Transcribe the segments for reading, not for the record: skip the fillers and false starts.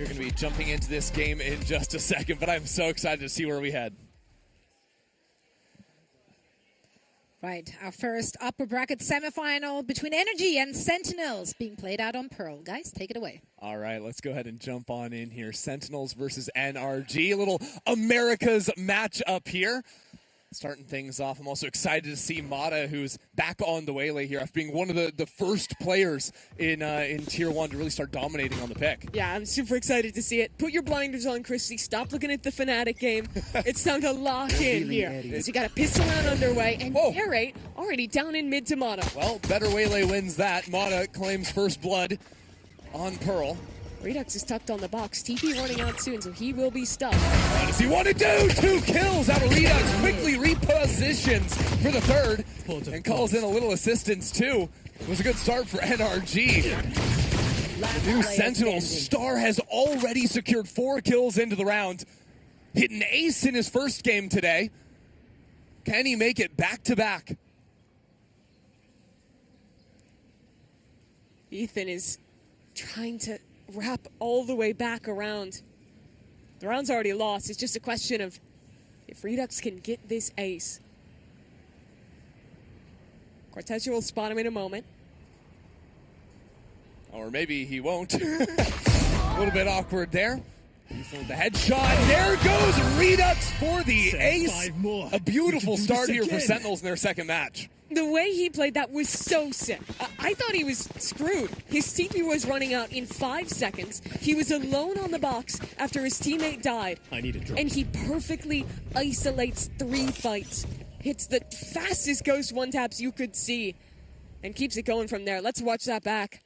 We're going to be jumping into this game in just a second, but I'm so excited to see where we head. Right, our first upper bracket semifinal between NRG and Sentinels being played out on Pearl. Guys, take it away. All right, let's go ahead and jump on in here. Sentinels versus NRG, a little America's matchup here. Starting things off, I'm also excited to see Mata, who's back on the Waylay here after being one of the first players in Tier 1 to really start dominating on the pick. Yeah, I'm super excited to see it. Put your blinders on, Christy. Stop looking at the FNATIC game. It's time to lock in here. Because you got a pistol round underway, and Air8 already down in mid to Mata. Well, better Waylay wins that. Mata claims first blood on Pearl. Redux is tucked on the box. TP running out soon, so he will be stuck. What does he want to do? 2 kills out of Redux. Quickly repositions for the third and calls in a little assistance too. It was a good start for NRG. The new Sentinel star has already secured 4 kills into the round. Hit an ace in his first game today. Can he make it back-to-back? Ethan is trying to wrap all the way back around. The round's already lost. It's just a question of if Redux can get this ace. Cortezio will spot him in a moment. Or maybe he won't. A little bit awkward there. Ethan with the headshot. There goes Redux for the ace. A beautiful start here for Sentinels in their second match. The way he played that was so sick. I thought he was screwed. His TP was running out in 5 seconds. He was alone on the box after his teammate died. I need a drop. And he perfectly isolates 3 fights. Hits the fastest ghost one-taps you could see. And keeps it going from there. Let's watch that back.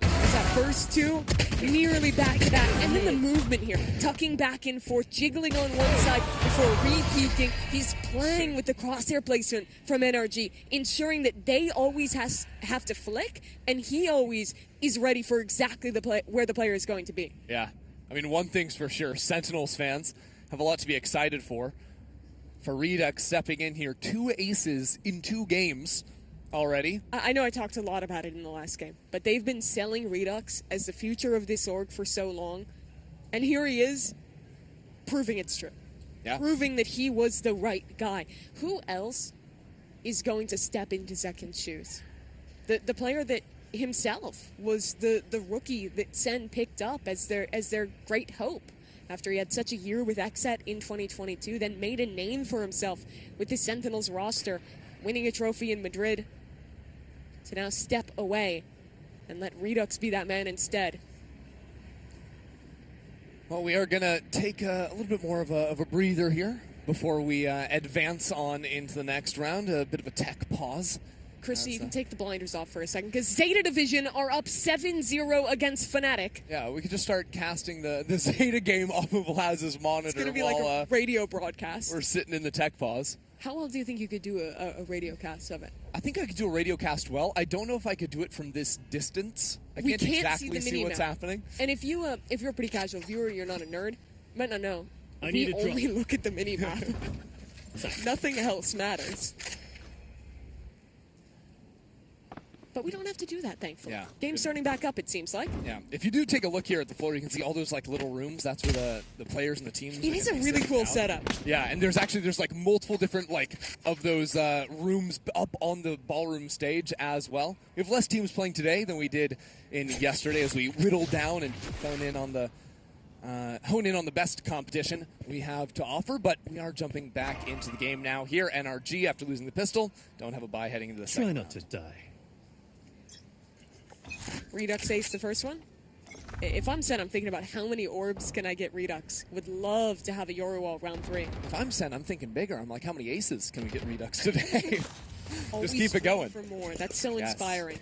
That first 2, nearly back to back. And then the movement here, tucking back and forth, jiggling on one side before re-peeking. He's playing with the crosshair placement from NRG, ensuring that they always have to flick, and he always is ready for exactly where the player is going to be. Yeah, I mean, one thing's for sure, Sentinels fans have a lot to be excited for. For Redux stepping in here, 2 aces in 2 games. Already. I know I talked a lot about it in the last game, but they've been selling Redux as the future of this org for so long, and here he is, proving it's true. Yeah. Proving that he was the right guy. Who else is going to step into Zekin's shoes? The player that himself was the rookie that Sen picked up as their great hope after he had such a year with XSET in 2022, then made a name for himself with the Sentinels roster, winning a trophy in Madrid, to now step away and let Redux be that man instead. Well, we are going to take a little bit more of a breather here before we advance on into the next round. A bit of a tech pause. Christy, you can take the blinders off for a second, because Zeta Division are up 7-0 against FNATIC. Yeah, we could just start casting the Zeta game off of Laz's monitor. It's going to be like a radio broadcast. We're sitting in the tech pause. How well do you think you could do a radio cast of it? I think I could do a radio cast well. I don't know if I could do it from this distance. I can't exactly see what's happening. And if you're a pretty casual viewer, you're not a nerd, you might not know. We only look at the mini-map. Nothing else matters. But we don't have to do that, thankfully. Yeah. Game's starting back up, it seems like. Yeah. If you do take a look here at the floor, you can see all those like little rooms. That's where the players and the teams. It is a really cool setup. Yeah, and there's like multiple different of those rooms up on the ballroom stage as well. We have less teams playing today than we did in yesterday as we whittled down and hone in on the best competition we have to offer. But we are jumping back into the game now here. NRG, after losing the pistol, don't have a bye heading into the second round. Try not to die. Redux ace the first one. If I'm Sen, I'm thinking about how many orbs can I get Redux. Would love to have a Yorewall round 3. If I'm Sen, I'm thinking bigger. I'm like, how many aces can we get Redux today? Just keep it going. For more. That's so inspiring.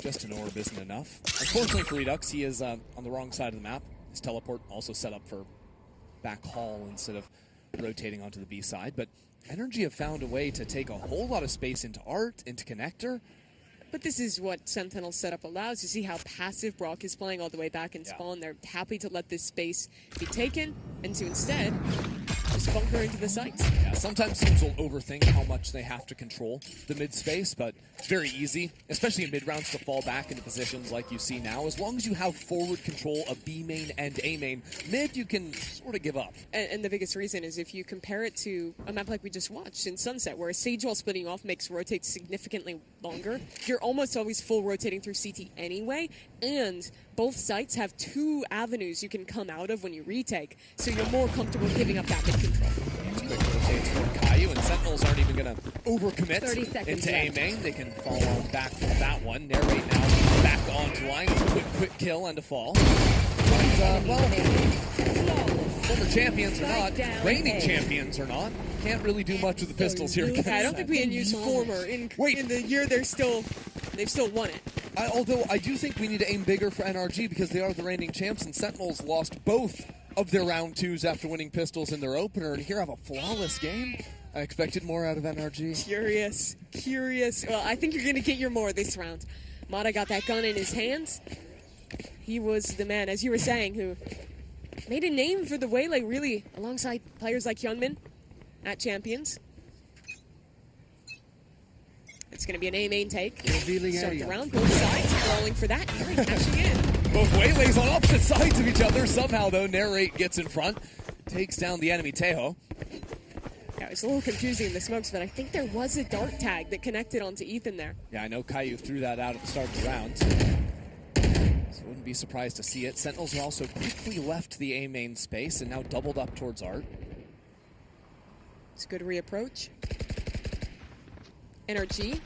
Just an orb isn't enough. Unfortunately for Redux, he is on the wrong side of the map. His teleport also set up for back hall instead of rotating onto the B side. But NRG have found a way to take a whole lot of space into art, into connector. But this is what Sentinel's setup allows. You see how passive Brock is playing all the way back in spawn. They're happy to let this space be taken and to instead Just bunker into the sites. Yeah, sometimes teams will overthink how much they have to control the mid space, but it's very easy, especially in mid rounds, to fall back into positions like you see now. As long as you have forward control of B main and A main, mid you can sort of give up. And the biggest reason is if you compare it to a map like we just watched in Sunset, where a Sage while splitting off makes rotate significantly longer, you're almost always full rotating through CT anyway, and both sites have 2 avenues you can come out of when you retake, so you're more comfortable giving up that mid control. Quick rotates from Caillou, and Sentinels aren't even going to overcommit into A main. They can fall on back from that one. Narrate now back onto line. Quick kill and a fall. But, well, former champions or not, reigning champions or not, can't really do much with the pistols here. I don't think we can use former in the year they've still won it. Although I do think we need to aim bigger for NRG because they are the reigning champs, and Sentinels lost both of their round 2s after winning pistols in their opener, and here have a flawless game. I expected more out of NRG. Curious. Well, I think you're going to get your more this round. Mata got that gun in his hands. He was the man, as you were saying, who made a name for the Waylay, really, alongside players like Hyunmin at Champions. It's going to be an A main take. Start the round, both sides crawling for that. Narrate cashing in. Both Waylays on opposite sides of each other. Somehow, though, Narrate gets in front, takes down the enemy Tejo. Yeah, it was a little confusing in the smokes, but I think there was a dart tag that connected onto Ethan there. Yeah, I know Caillou threw that out at the start of the round. So wouldn't be surprised to see it. Sentinels are also quickly left the A main space and now doubled up towards Art. It's a good reapproach. NRG.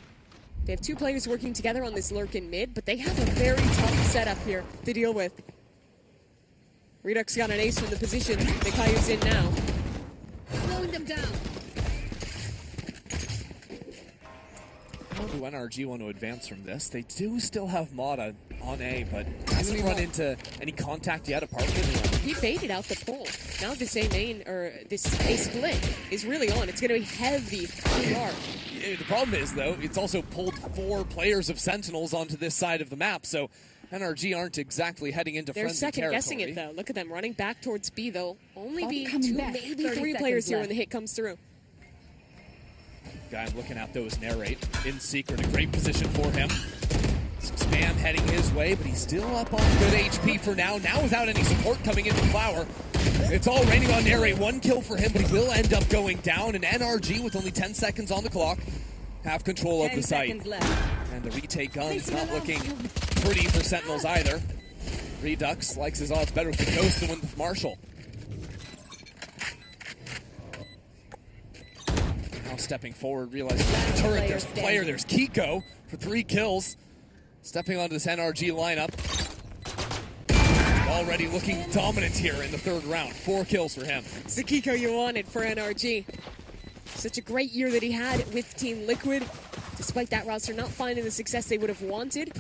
They have 2 players working together on this lurk in mid, but they have a very tough setup here to deal with. Redux got an ace from the position that Caillou's in now. Slowing them down. How do NRG want to advance from this? They do still have Mata on A, but hasn't run into any contact yet apart from He baited out the pull. Now this A main, or this A split, is really on. It's going to be heavy PR. The problem is, though, it's also pulled 4 players of Sentinels onto this side of the map, so NRG aren't exactly heading into friendly territory. They're second-guessing it, though. Look at them running back towards B. They'll only be 2, maybe 3 players here when the hit comes through. Guy I'm looking at, though, is Narrate. In secret, a great position for him. Some spam heading his way, but he's still up on good HP for now. Now without any support coming in from Flower. It's all raining on Narrate. 1 kill for him, but he will end up going down. And NRG, with only 10 seconds on the clock, have control of the site. And the retake gun is not looking pretty for Sentinels either. Redux likes his odds better with the Ghost than with Marshall. Now stepping forward, realizing there's a turret, there's a player, there's Kiko for 3 kills. Stepping onto this NRG lineup. Already looking dominant here in the 3rd round. 4 kills for him. It's the Kiko you wanted for NRG. Such a great year that he had with Team Liquid. Despite that roster not finding the success they would have wanted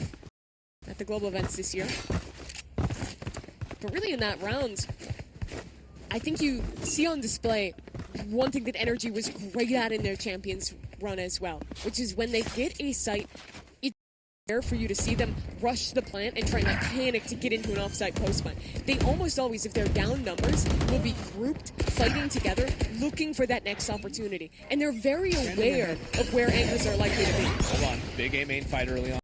at the global events this year. But really in that round, I think you see on display one thing that NRG was great at in their Champions run as well, which is when they get a site, it's rare for you to see them rush the plant and try and panic to get into an offsite post plant. They almost always, if they're down numbers, will be grouped, fighting together, looking for that next opportunity. And they're very aware of where angles are likely to be. Hold on, big A main fight early on.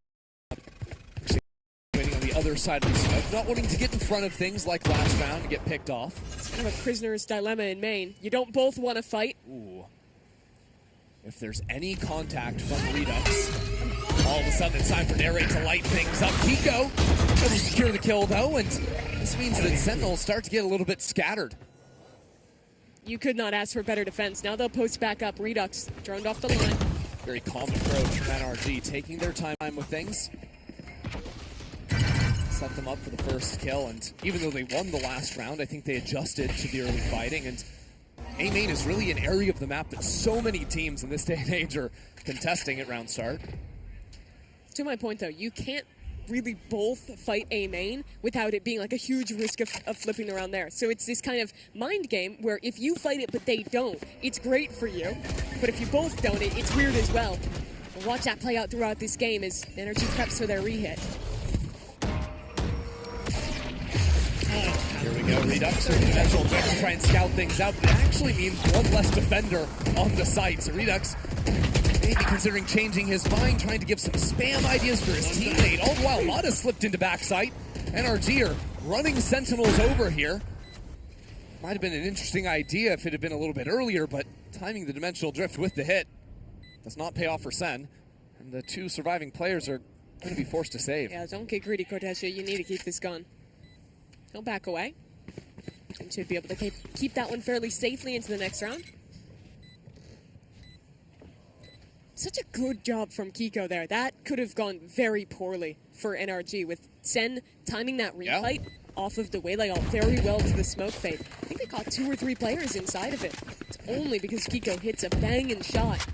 Waiting on the other side of the smoke, not wanting to get in front of things like last round and get picked off. It's kind of a prisoner's dilemma in main. You don't both want to fight. Ooh. If there's any contact from Redux, all of a sudden it's time for Narrate to light things up. Kiko able to secure the kill, though, and this means that Sentinels start to get a little bit scattered. You could not ask for better defense. Now they'll post back up. Redux droned off the line. Very calm approach from NRG, taking their time with things. Set them up for the first kill, and even though they won the last round, I think they adjusted to the early fighting, and A main is really an area of the map that so many teams in this day and age are contesting at round start. To my point, though, you can't really both fight A main without it being like a huge risk of flipping around there. So it's this kind of mind game where if you fight it but they don't, it's great for you. But if you both don't, it's weird as well. And watch that play out throughout this game as NRG preps for their re-hit. Here we go, Redux or Dimensional Drift to try and scout things out, but it actually means one less defender on the site. So Redux maybe considering changing his mind, trying to give some spam ideas for his teammate. All the while, Mata slipped into backside. NRG are running Sentinels over here. Might have been an interesting idea if it had been a little bit earlier, but timing the Dimensional Drift with the hit does not pay off for Sen. And the two surviving players are going to be forced to save. Yeah, don't get greedy, Cortesia. You need to keep this gun. He'll back away. And should be able to keep that one fairly safely into the next round. Such a good job from Kiko there. That could have gone very poorly for NRG with Sen timing that refight off of the way layout very well to the smoke fade. I think they caught 2 or 3 players inside of it. It's only because Kiko hits a banging shot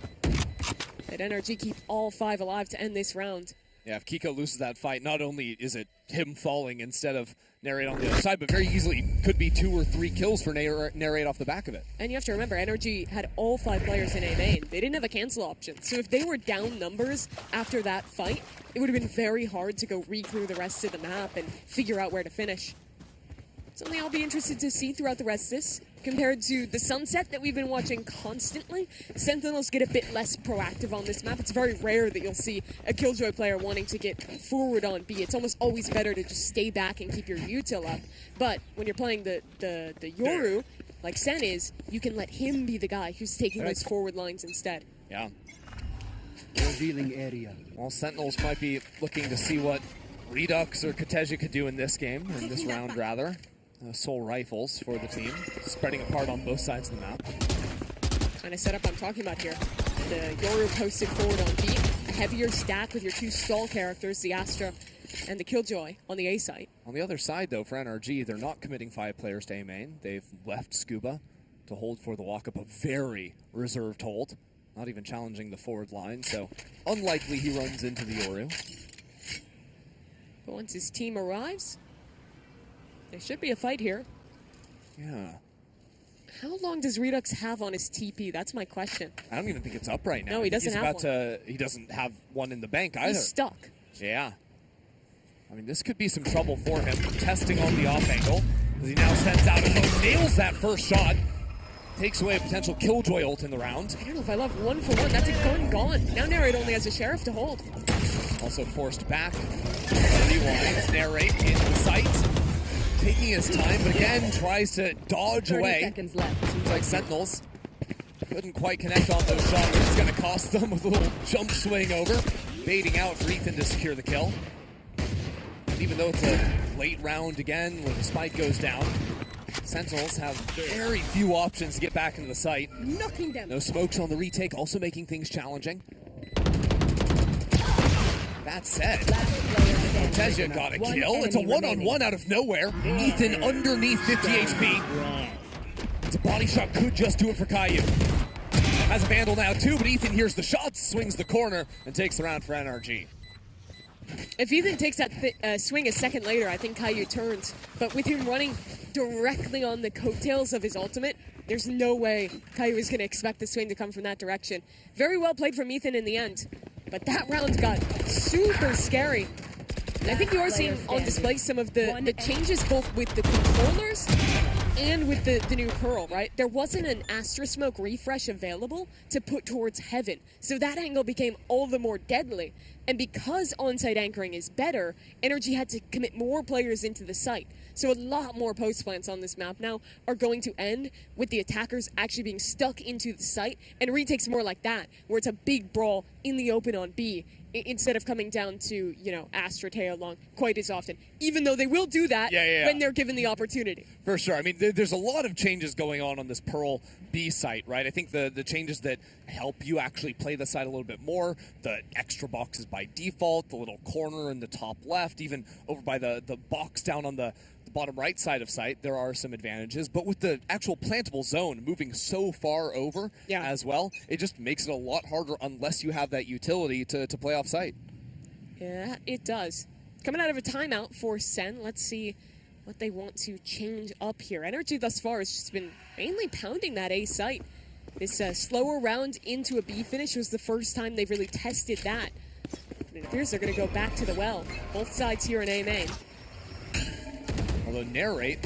that NRG keep all 5 alive to end this round. Yeah, if Kiko loses that fight, not only is it him falling instead of Narrate on the other side, but very easily could be 2 or 3 kills for Narrate off the back of it. And you have to remember, NRG had all 5 players in A main. They didn't have a cancel option. So if they were down numbers after that fight, it would have been very hard to go re-clear the rest of the map and figure out where to finish. Something I'll be interested to see throughout the rest of this. Compared to the Sunset that we've been watching constantly, Sentinels get a bit less proactive on this map. It's very rare that you'll see a Killjoy player wanting to get forward on B. It's almost always better to just stay back and keep your util up. But when you're playing the Yoru, like Sen is, you can let him be the guy who's taking those forward lines instead. Yeah. Revealing area. Well, Sentinels might be looking to see what Redux or Kateja could do in this game, in this round rather. Soul rifles for the team, spreading apart on both sides of the map. Kind of setup I'm talking about here. The Yoru posted forward on B, a heavier stack with your 2 stall characters, the Astra and the Killjoy on the A site. On the other side, though, for NRG, they're not committing 5 players to A main. They've left Scuba to hold for the walk-up, a very reserved hold, not even challenging the forward line, so unlikely he runs into the Yoru. But once his team arrives, there should be a fight here. Yeah. How long does Redux have on his TP? That's my question. I don't even think it's up right now. No, he doesn't have one. He doesn't have one in the bank either. He's stuck. Yeah. I mean, this could be some trouble for him. Testing on the off angle, as he now sends out a hook, nails that first shot, takes away a potential Killjoy ult in the round. I don't know if I love 1 for 1. That's a gun gone. Now Narrate only has a Sheriff to hold. Also forced back. Rewinds, Narrate into the sight. Taking his time, but again tries to dodge 30 away. seconds left. Seems like Sentinels couldn't quite connect on those shots. It's going to cost them with a little jump swing over. Baiting out for Ethan to secure the kill. And even though it's a late round again, where the spike goes down, Sentinels have very few options to get back into the site. Knocking them. No smokes on the retake, also making things challenging. That said, Cortesia got a kill. It's a one-on-one out of nowhere. Ethan underneath 50 HP. It's a body shot, could just do it for Caillou. Has a Vandal now too, but Ethan hears the shots, swings the corner, and takes the round for NRG. If Ethan takes that swing a second later, I think Caillou turns. But with him running directly on the coattails of his ultimate, there's no way Caillou is going to expect the swing to come from that direction. Very well played from Ethan in the end. But that round got super scary. And I think you are seeing on display some of the changes both with the controllers and with the new Pearl, right? There wasn't an Astra Smoke refresh available to put towards Heaven. So that angle became all the more deadly. And because on-site anchoring is better, NRG had to commit more players into the site. So a lot more post plants on this map now are going to end with the attackers actually being stuck into the site, and retakes more like that, where it's a big brawl in the open on B, instead of coming down to, you know, Astra Teo long quite as often, even though they will do that when they're given the opportunity. For sure. I mean, there's a lot of changes going on this Pearl B site, right? I think the changes that help you actually play the site a little bit more, the extra boxes by default, the little corner in the top left, even over by the box down on the bottom right side of site, there are some advantages. But with the actual plantable zone moving so far over as well, it just makes it a lot harder unless you have that utility to play off site. Yeah, it does. Coming out of a timeout for Sen, let's see what they want to change up here. NRG thus far has just been mainly pounding that A site. This slower round into a B finish was the first time they've really tested that. And it appears they're going to go back to the well. Both sides here in A main. Although Narrate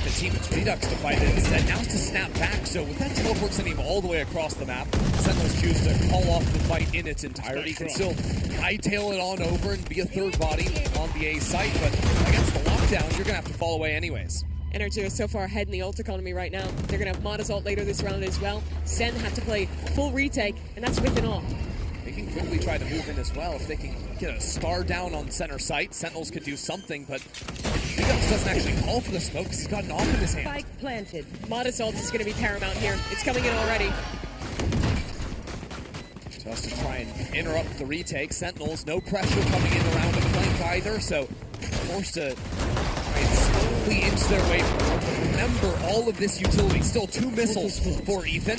the team. It's Redux to fight it instead. Now it's to snap back, so with that teleport sending him all the way across the map, Sentinels choose to call off the fight in its entirety. Can still hightail it on over and be a third body on the A site, but against the lockdown, you're going to have to fall away anyways. NRG is so far ahead in the ult economy right now. They're going to have Mada's ult later this round as well. Sen have to play full retake, and that's with an ult. They can quickly try to move in as well. If they can get a star down on center site, Sentinels could do something, but Redux doesn't actually call for the smoke because he's got an AWP in his hand. Spike planted. Mada's ult is going to be paramount here. It's coming in already. Just to try and interrupt the retake. Sentinels, no pressure coming in around the flank either, so forced to try and slowly inch their way forward. Remember, all of this utility, still 2 missiles for Ethan.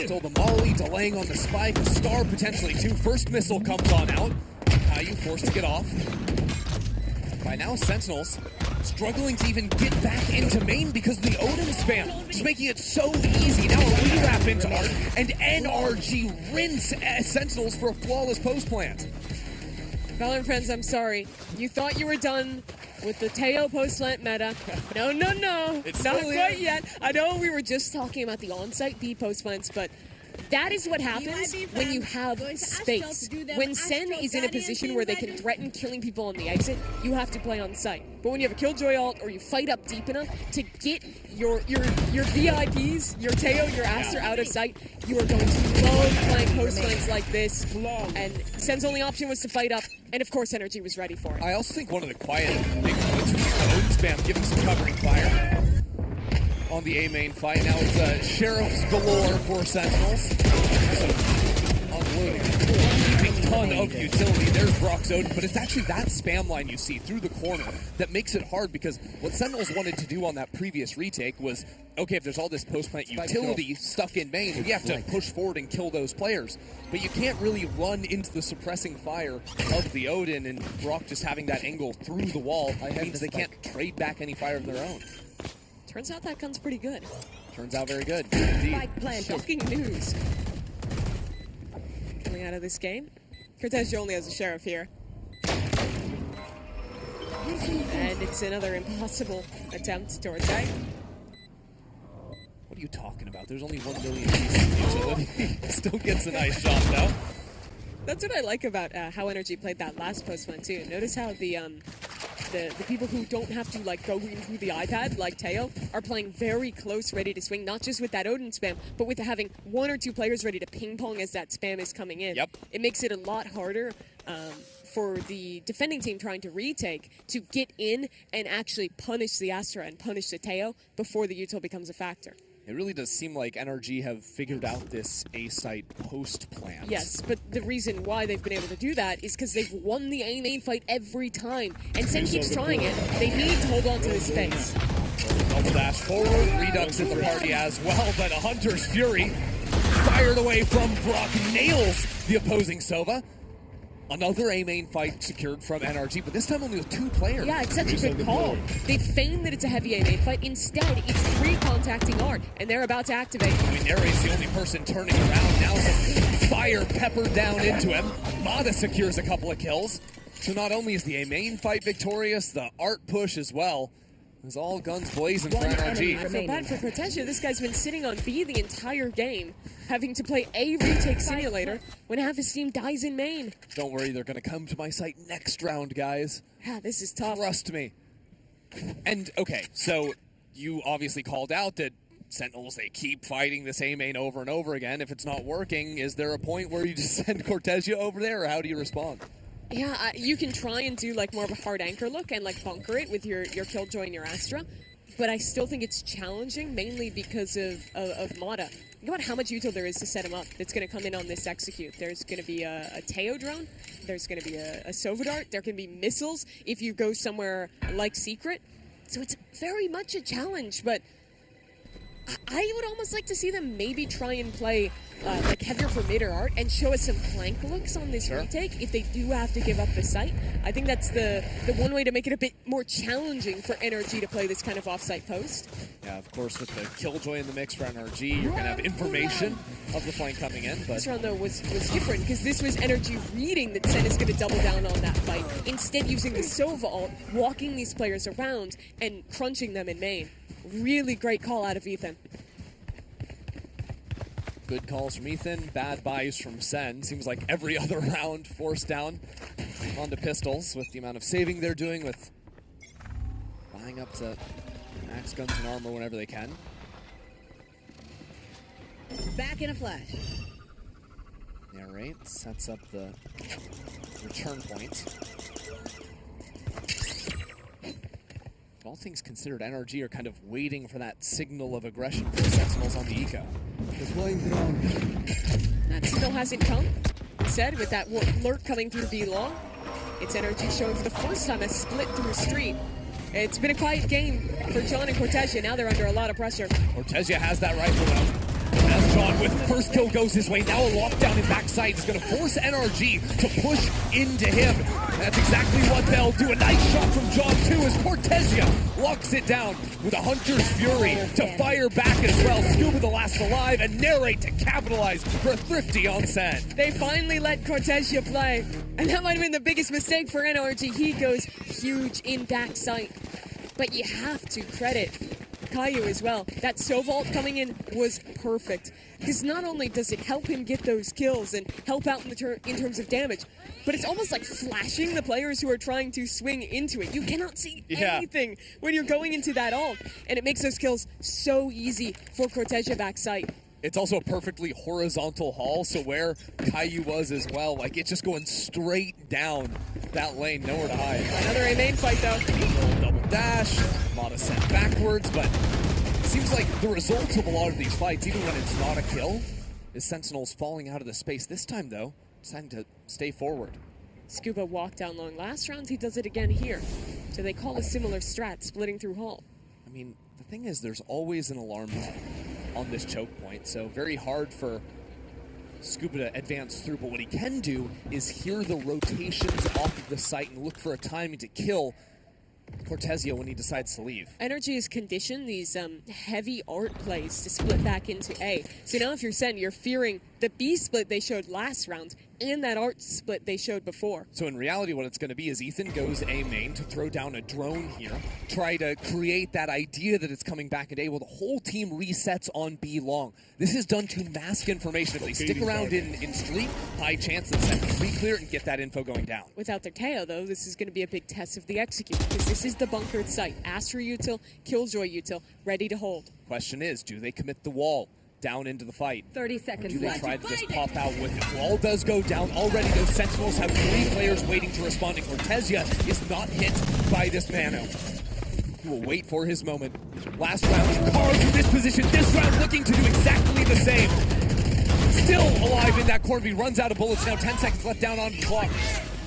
Still the molly, delaying on the spike, a star potentially too. First missile comes on out. Caillou forced to get off. By now, Sentinels struggling to even get back into main because of the Odin spam. Just making it so easy. Now a rewrap into Art, and NRG rinse Sentinels for a flawless post plant. Valorant friends, I'm sorry. You thought you were done with the Teo post-plant meta. No, no, no. It's not still quite in. yet. I know we were just talking about the on-site B post-plants, but that is what happens when you have space. When Sen is in a position where they can threaten killing people on the exit, you have to play on site. But when you have a Killjoy ult or you fight up deep enough to get your VIPs, your Teo, your Astra out of sight, you are going to love playing post flanks like this. And Sen's only option was to fight up, and of course NRG was ready for it. I also think one of the quiet big points was just the Odin spam, giving some covering fire on the A main fight. Now it's Sheriff's galore for Sentinels. So unloading a ton of utility. There's Brock's Odin, but it's actually that spam line you see through the corner that makes it hard, because what Sentinels wanted to do on that previous retake was, okay, if there's all this post-plant utility stuck in main, you have to push forward and kill those players. But you can't really run into the suppressing fire of the Odin, and Brock just having that angle through the wall means they can't trade back any fire of their own. Turns out that gun's pretty good. Turns out very good. Spike planted. Shocking news coming out of this game. Cortez only has a Sheriff here. And it's another impossible attempt towards A. What are you talking about? There's only 1 million pieces of utility. Still gets a nice shot, though. That's what I like about how NRG played that last post one too. Notice how the people who don't have to like go into the iPad like Teo are playing very close, ready to swing, not just with that Odin spam, but with having 1 or 2 players ready to ping pong as that spam is coming in. Yep. It makes it a lot harder for the defending team trying to retake to get in and actually punish the Astra and punish the Teo before the util becomes a factor. It really does seem like NRG have figured out this A-site post plan. Yes, but the reason why they've been able to do that is because they've won the A main fight every time. And Sen keeps trying it. They need to hold on to this space. Double dash forward, Redux in the party as well, but a Hunter's Fury fired away from Brock nails the opposing Sova. Another A main fight secured from NRG, but this time only with 2 players. Yeah, it's such a good call. They feign that it's a heavy A main fight. Instead, it's 3 contacting Art, and they're about to activate. Narrate's the only person turning around. Now some fire peppered down into him. Mada secures a couple of kills. So not only is the A main fight victorious, the Art push as well. It's all guns blazing for NRG. I feel bad for Cortezia. This guy's been sitting on B the entire game, having to play A retake simulator when half his team dies in main. Don't worry, they're going to come to my site next round, guys. Yeah, this is tough. Trust me. And, okay, so you obviously called out that Sentinels, they keep fighting this A main over and over again. If it's not working, is there a point where you just send Cortezia over there, or how do you respond? Yeah, you can try and do like more of a hard anchor look and like bunker it with your Killjoy and your Astra, but I still think it's challenging, mainly because of Mada. Think about how much util there is to set him up that's going to come in on this execute. There's going to be a Teo drone, there's going to be a Sova dart, there can be missiles if you go somewhere like Secret. So it's very much a challenge, but I would almost like to see them maybe try and play like heavier for mid or art and show us some flank looks on this retake if they do have to give up the site. I think that's the one way to make it a bit more challenging for NRG to play this kind of off-site post. Yeah, of course, with the Killjoy in the mix for NRG, you're going to have information of the flank coming in. But this round, though, was different because this was NRG reading that Sen is going to double down on that fight, instead using the Sova ult, walking these players around and crunching them in main. Really great call out of Ethan. Good calls from Ethan, bad buys from Sen. Seems like every other round forced down onto pistols with the amount of saving they're doing, with buying up to max guns and armor whenever they can. Back in a flash. Yeah, right. Sets up the return point. All things considered, NRG are kind of waiting for that signal of aggression for the Sentinels on the eco. That signal hasn't come. Instead, with that lurk coming through B long, it's NRG showing for the first time a split through street. It's been a quiet game for John and Cortesia. Now they're under a lot of pressure. Cortesia has that rifle now. As John with first kill goes his way, now a lockdown in backside is going to force NRG to push into him. That's exactly what they'll do. A nice shot from John too as Cortesia locks it down with a Hunter's Fury to fire back as well. Scuba the last alive and Narrate to capitalize for a thrifty on Sen. They finally let Cortesia play, and that might have been the biggest mistake for NRG. He goes huge in backside. But you have to credit Caillou as well. That Sova coming in was perfect, because not only does it help him get those kills and help out in terms of damage, but it's almost like flashing the players who are trying to swing into it. You cannot see anything when you're going into that ult, and it makes those kills so easy for Cortesia backside. It's also a perfectly horizontal haul, so where Caillou was as well, like it's just going straight down that lane, nowhere to hide. Another A main fight though. Double dash, a lot of sent backwards, but it seems like the results of a lot of these fights, even when it's not a kill, is Sentinels falling out of the space. This time though, deciding to stay forward. Scuba walked down long last round, he does it again here. So they call a similar strat, splitting through hall. I mean, the thing is, there's always an alarm bell on this choke point, so very hard for Scuba to advance through, but what he can do is hear the rotations off of the site and look for a timing to kill Cortesia when he decides to leave. NRG has conditioned these heavy art plays to split back into A. So now if you're Sen, you're fearing the B split they showed last round and that art split they showed before. So in reality, what it's going to be is Ethan goes A main to throw down a drone here, try to create that idea that it's coming back at A. Well, the whole team resets on B long. This is done to mask information. If they stick around in street, high chance that Sen can re-clear and get that info going down. Without their KO, though, this is going to be a big test of the execute, because this is the bunkered site. Astra util, Killjoy util, ready to hold. Question is, do they commit the wall down into the fight? 30 seconds Do they left. try to just pop out with it? Wall does go down already. Those Sentinels have 3 players waiting to respond, and Cortesia is not hit by this Mano. He will wait for his moment. Last round, carved in this position. This round looking to do exactly the same. Still alive in that corner. He runs out of bullets now. 10 seconds left down on the clock.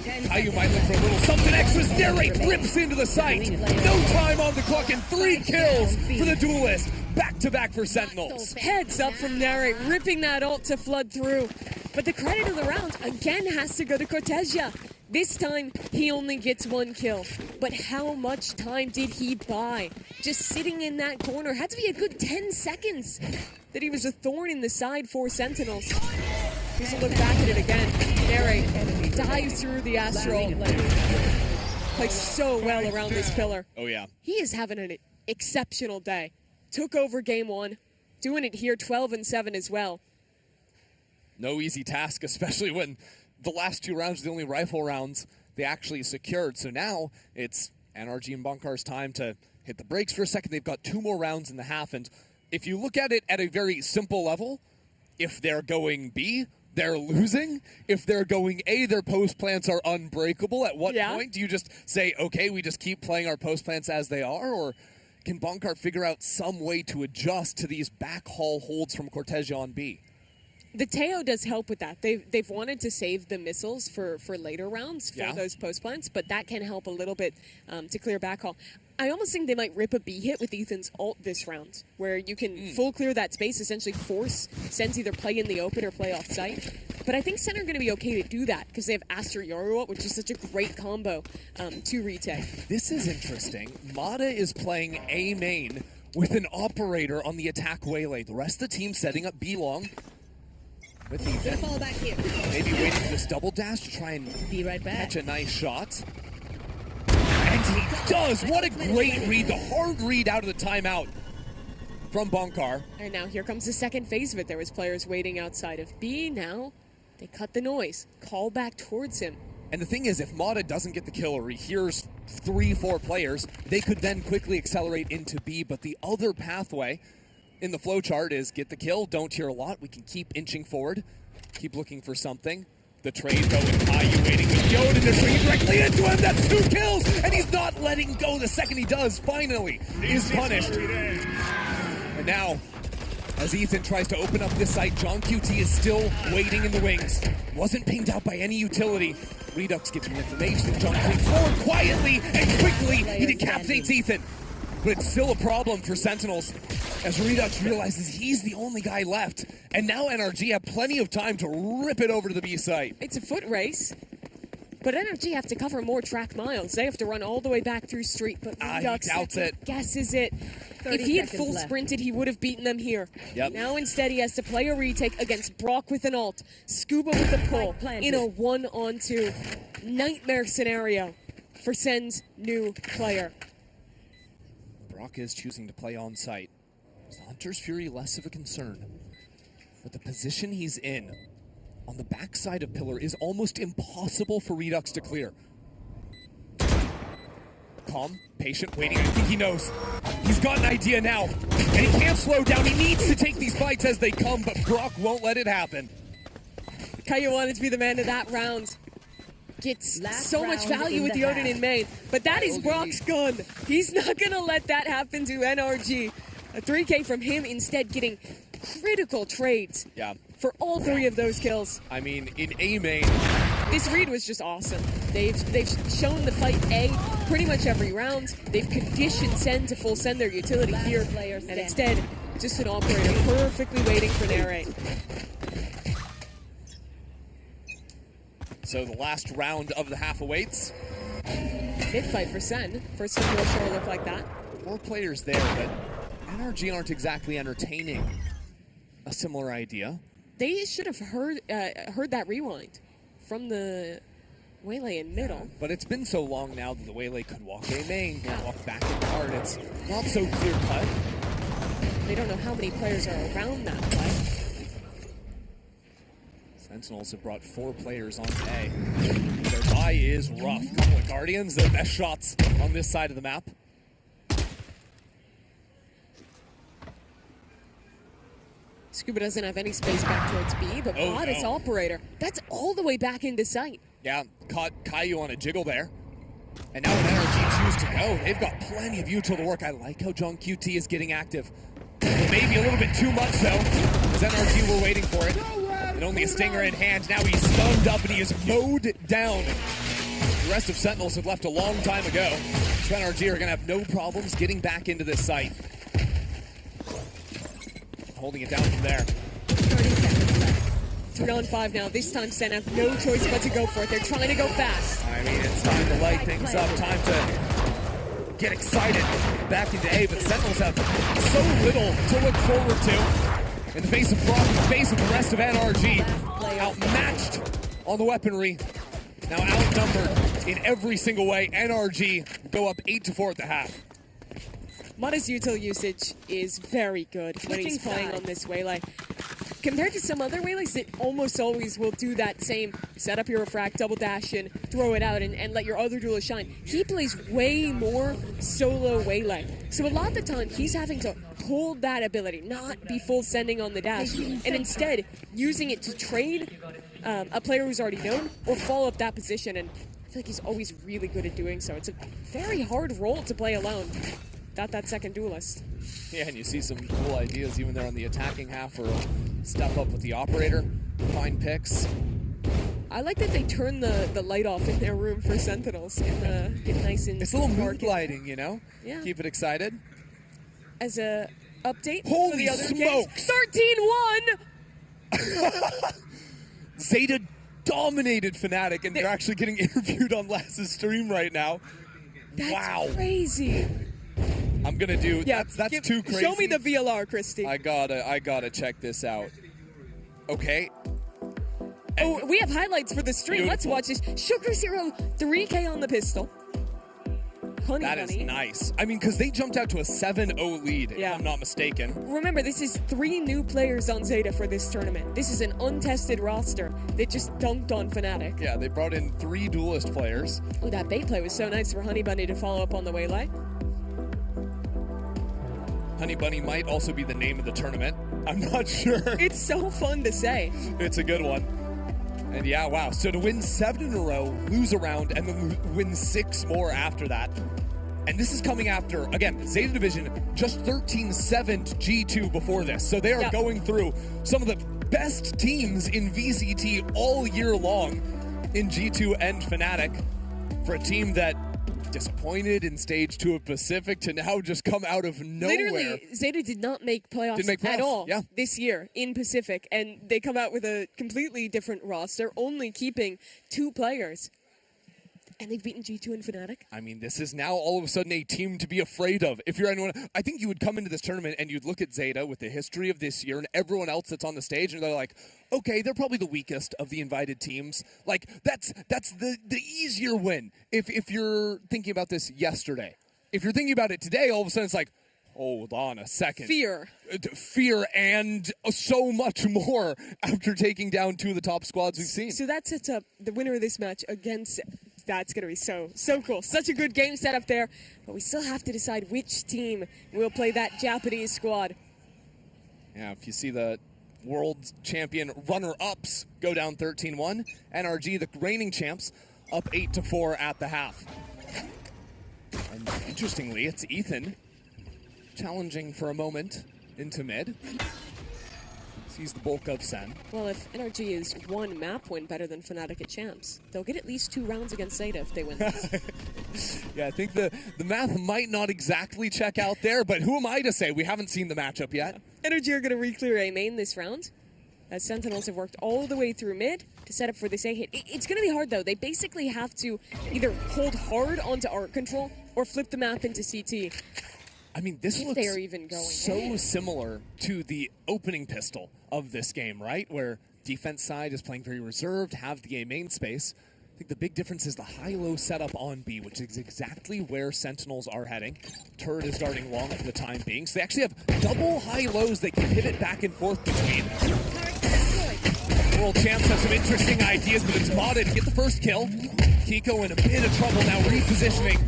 Caillou might look for a little something extra. Narrate rips into the site. No time on the clock and 3 kills for the duelist. Back-to-back for Sentinels. Heads up from Narrate, ripping that ult to flood through. But the credit of the round, again, has to go to Cortesia. This time, he only gets 1 kill. But how much time did he buy? Just sitting in that corner. Had to be a good 10 seconds that he was a thorn in the side for Sentinels. Here's a look back at it again. Narrate dives through the Astral. Plays so well around this pillar. Oh, yeah. He is having an exceptional day. Took over game 1. Doing it here, 12-7 as well. No easy task, especially when the last 2 rounds are the only rifle rounds they actually secured. So now it's NRG and Bunkar's time to hit the brakes for a second. They've got 2 more rounds in the half, and if you look at it at a very simple level, if they're going B, they're losing. If they're going A, their post plants are unbreakable. At what point do you just say, okay, we just keep playing our post plants as they are, or can Bonkar figure out some way to adjust to these back haul holds from Cortesia on B? The Teo does help with that. They've wanted to save the missiles for later rounds for those post plants, but that can help a little bit to clear backhaul. I almost think they might rip a B hit with Ethan's ult this round, where you can full clear that space, essentially force Sens either play in the open or play off site. But I think Sen are going to be okay to do that because they have Aster Yoru ult, which is such a great combo to retake. This is interesting. Mata is playing A main with an operator on the attack waylay. The rest of the team setting up B long. With Ethan. Fall back here. Maybe waiting for this double dash to try and Be right back. catch a nice shot. And he does! What a great read. The hard read out of the timeout from Bonkar. And now here comes the second phase of it. There was players waiting outside of B. Now they cut the noise. Call back towards him. And the thing is, if Mata doesn't get the kill or he hears 3-4 players, they could then quickly accelerate into B. But the other pathway in the flowchart is get the kill, don't hear a lot. We can keep inching forward, keep looking for something. The trade though with Caillou waiting with Yoda to trade directly into him. That's 2 kills, and he's not letting go. The second he does, finally, is punished. And now, as Ethan tries to open up this site, John QT is still waiting in the wings. Wasn't pinged out by any utility. Redux gets an information. John cleans forward quietly and quickly. He decapitates Ethan. But it's still a problem for Sentinels as Redux realizes he's the only guy left. And now NRG have plenty of time to rip it over to the B site. It's a foot race, but NRG have to cover more track miles. They have to run all the way back through street, but Redux guesses it. If he had full sprinted, he would have beaten them here. Yep. Now instead he has to play a retake against Brock with an ult, Scuba with a pull in a 1-on-2 nightmare scenario for Sen's new player. Brock is choosing to play on site. Is Hunter's Fury less of a concern? But the position he's in on the backside of Pillar is almost impossible for Redux to clear. Calm, patient, waiting. I think he knows. He's got an idea now. And he can't slow down. He needs to take these fights as they come, but Brock won't let it happen. Caillou wanted to be the man of that round. Gets so much value with the Odin in main, but that is Brock's gun. He's not going to let that happen to NRG. A 3K from him, instead getting critical trades for all 3 of those kills. I mean, in A main, this read was just awesome. They've shown the fight A pretty much every round. They've conditioned Sen to full send their utility here, and instead, just an operator perfectly waiting for their aim. So the last round of the half awaits. Big fight for Sen. First time we'll sure look like that. 4 players there, but NRG aren't exactly entertaining a similar idea. They should have heard that rewind from the Waylay in middle. But it's been so long now that the Waylay could walk A main, could walk back in hard. It's not so clear cut. They don't know how many players are around that play. Sentinels have brought 4 players on A. Their buy is rough. Couple of Guardians, the best shots on this side of the map. Scuba doesn't have any space back towards B, but Mata's operator, that's all the way back into sight. Yeah, caught Caillou on a jiggle there. And now when NRG choose to go, they've got plenty of util to work. I like how John QT is getting active. Maybe a little bit too much, though, as NRG were waiting for it. And only a stinger in hand. Now he's stunned up and he is mowed down. The rest of Sentinels have left a long time ago. So NRG are going to have no problems getting back into this site. Holding it down from there. 30 seconds left. 3 on 5 now. This time Sen have no choice but to go for it. They're trying to go fast. I mean, it's time to light things up. Time to get excited back into A. But Sentinels have so little to look forward to. In the face of Brock, in the face of the rest of NRG, outmatched on the weaponry, now outnumbered in every single way. NRG go up 8-4 at the half. Mata's util usage is very good when he's playing on this Waylay. Compared to some other Waylays that almost always will do that same set up your refract, double dash in, throw it out, and let your other duelist shine. He plays way more solo Waylay. So a lot of the time, he's having to hold that ability, not be full sending on the dash, and instead using it to trade a player who's already known or follow up that position. And I feel like he's always really good at doing so. It's a very hard role to play alone. without that second duelist. Yeah, and you see some cool ideas even there on the attacking half, or step up with the operator, find picks. I like that they turn the light off in their room for Sentinels and get nice and It's a little dark. mood lighting, you know? Yeah. Keep it excited. As a update Holy for the other smokes! games, 13-1! Zeta dominated FNATIC, and they're actually getting interviewed on Laz's stream right now. That's wow. crazy. I'm gonna do, Yeah, that's too crazy. Show me the VLR, Christy. I gotta check this out. Okay. Oh, we have highlights for the stream. Beautiful. Let's watch this. Sugar Zero, 3K on the pistol. Honey That is Bunny. nice. I mean, because they jumped out to a 7-0 lead, Yeah. if I'm not mistaken. Remember, this is 3 new players on Zeta for this tournament. This is an untested roster that just dunked on FNATIC. Yeah, they brought in 3 duelist players. Oh, that bait play was so nice for Honey Bunny to follow up on the waylay. Honey Bunny might also be the name of the tournament. I'm not sure. It's so fun to say. It's a good one. And yeah, wow. So to win 7 in a row, lose a round, and then win 6 more after that. And this is coming after, again, Zeta Division just 13-7 G2 before this. So they are going through some of the best teams in VCT all year long in G2 and FNATIC, for a team that disappointed in stage 2 of Pacific to now just come out of nowhere. Literally, Zeta did not make playoffs, at all this year in Pacific, and they come out with a completely different roster, only keeping 2 players. And they've beaten G2 and FNATIC. I mean, this is now all of a sudden a team to be afraid of. If you're anyone, I think you would come into this tournament and you'd look at Zeta with the history of this year and everyone else that's on the stage, and they're like, okay, they're probably the weakest of the invited teams. Like, that's the easier win. If you're thinking about this yesterday. If you're thinking about it today, all of a sudden it's like, hold on a second. Fear. Fear and so much more after taking down 2 of the top squads we've seen. So that sets up the winner of this match against... That's going to be so cool. Such a good game set up there. But we still have to decide which team will play that Japanese squad. Yeah, if you see the world champion runner-ups go down 13-1, NRG, the reigning champs, up 8-4 at the half. And interestingly, it's Ethan challenging for a moment into mid. Sees the bulk of Sen. Well, if NRG is 1 map win better than FNATIC at champs, they'll get at least 2 rounds against Zeta if they win this. Yeah, I think the math might not exactly check out there, but who am I to say? We haven't seen the matchup yet. NRG are going to re-clear A main this round, as Sentinels have worked all the way through mid to set up for this A hit. It's going to be hard, though. They basically have to either hold hard onto art control or flip the map into CT. I mean, this looks they're even going so similar to the opening pistol of this game, right? Where defense side is playing very reserved, have the A main space. I think the big difference is the high-low setup on B, which is exactly where Sentinels are heading. Turret is guarding long for the time being, so they actually have double high-lows they can pivot back and forth between. World champs have some interesting ideas, but it's modded to get the first kill. Kiko in a bit of trouble now, repositioning